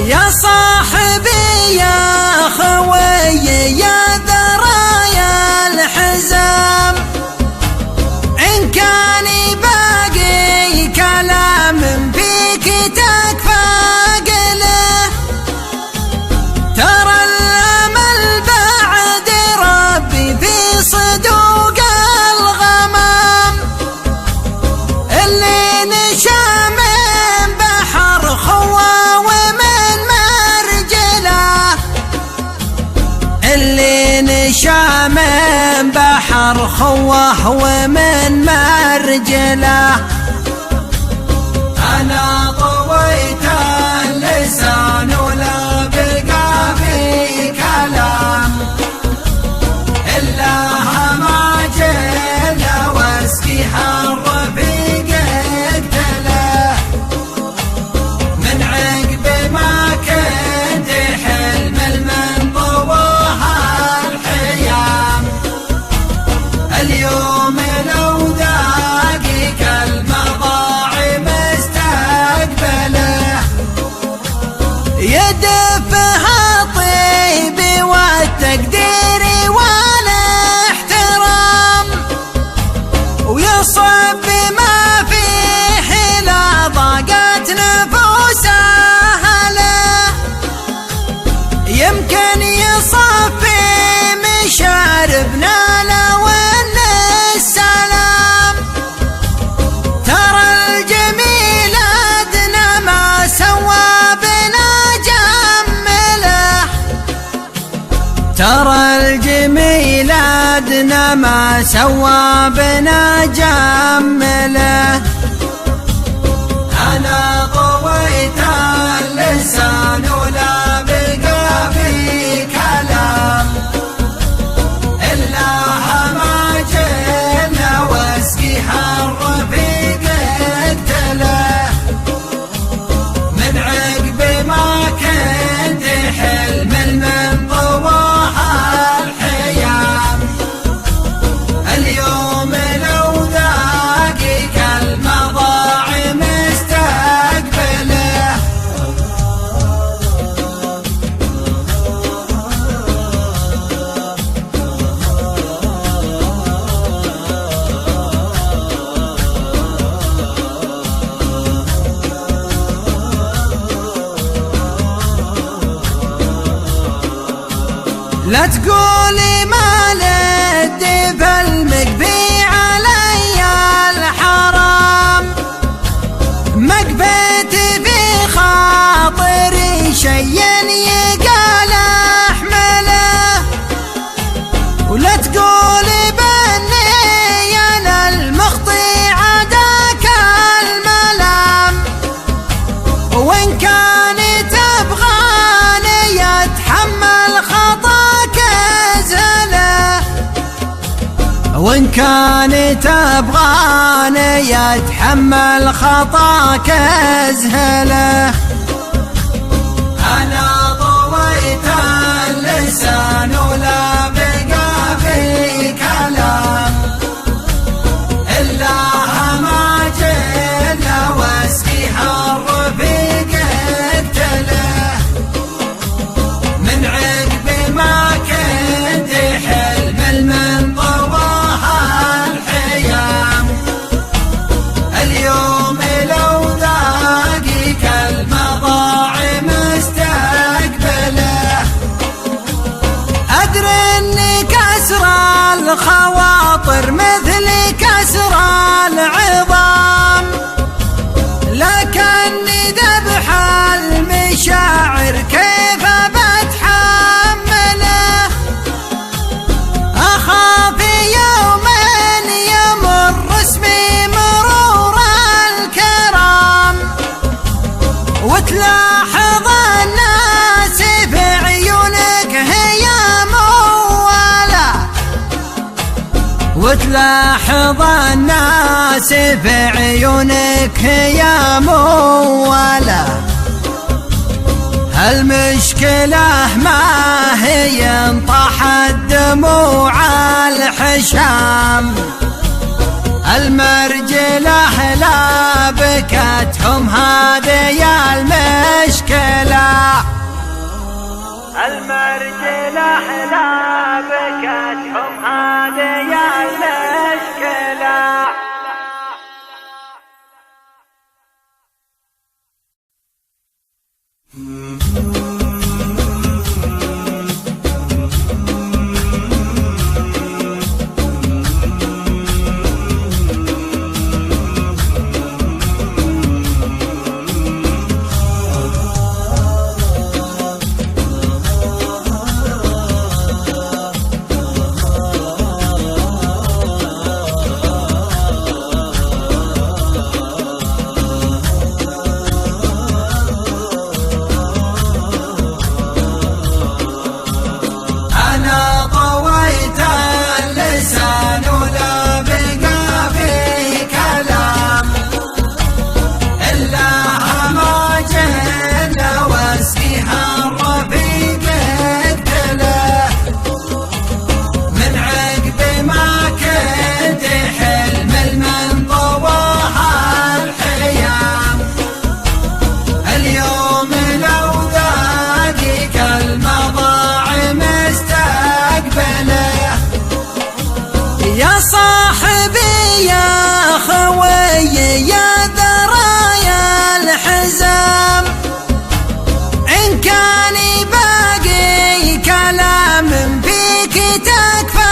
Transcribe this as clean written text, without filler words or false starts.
يا صاحبي يا خوي يا ذرايا الحزام، إن كان باقي كلام فيك تكفى قله، ترى الأمل بعد ربي في صدوق الغمام، اللي نشا من بحر خوى اللي نشا من بحر خوه ومن مرجله. أنا طويت اللسان ولا بقى في كلام، إلا ما جينا واسقي حر في قتله، من عقب ما كنت حلم اليوم لو داقيك المضاعي مستقبله، يدفها طيبي والتقدير والاحترام، ويصب ما فيه لا ضاقت نفوس أهله، يمكن يصفي مشاربنا لو السلام، ترى الجميل أدنى ما سوى بنا جمله، ترى الجميل أدنى ما سوى بنا جمله. أنا طويت اللسان ولا بقى في كلام، إلا ما جينا واسقي حر في قتله، من عقب ما كنت حلم من طواها الحيام، اليوم لو ذاقيك المضاعي مستقبله. لا تقولي ما لدي فالمقبي علي الحرام، مقبتي في خاطري شي يقال احمله، ولا تقولي بني انا المخطي عداك الملام، وان كان تبغاني يتحمل خطاك ازهله، وإن كان تبغاني يتحمل خطاك ازهله. أنا طويت اللسان ولا بقى في كلام، إلا ما جينا واسقي حر في قتله، من عقب ما كنت حلم من طواها الحياة. الخواطر مثل كسر العظام، لكني ذبح المشاعر كيف بتحمله، أخاف يوما يمر اسمي مرور الكرام، وتلاحظ الناس في عيونك هي موالة، وتلاحظ الناس في عيونك هي موالة. المشكلة ما هي انطحت دموع الحشام، المرجلة لا بكتهم هذه المشكلة، المرجلة لا بكتهم هذه المشكلة. يا صاحبي يا خوي يا ذرايا الحزام، إن كان باقي كلام فيك تكفى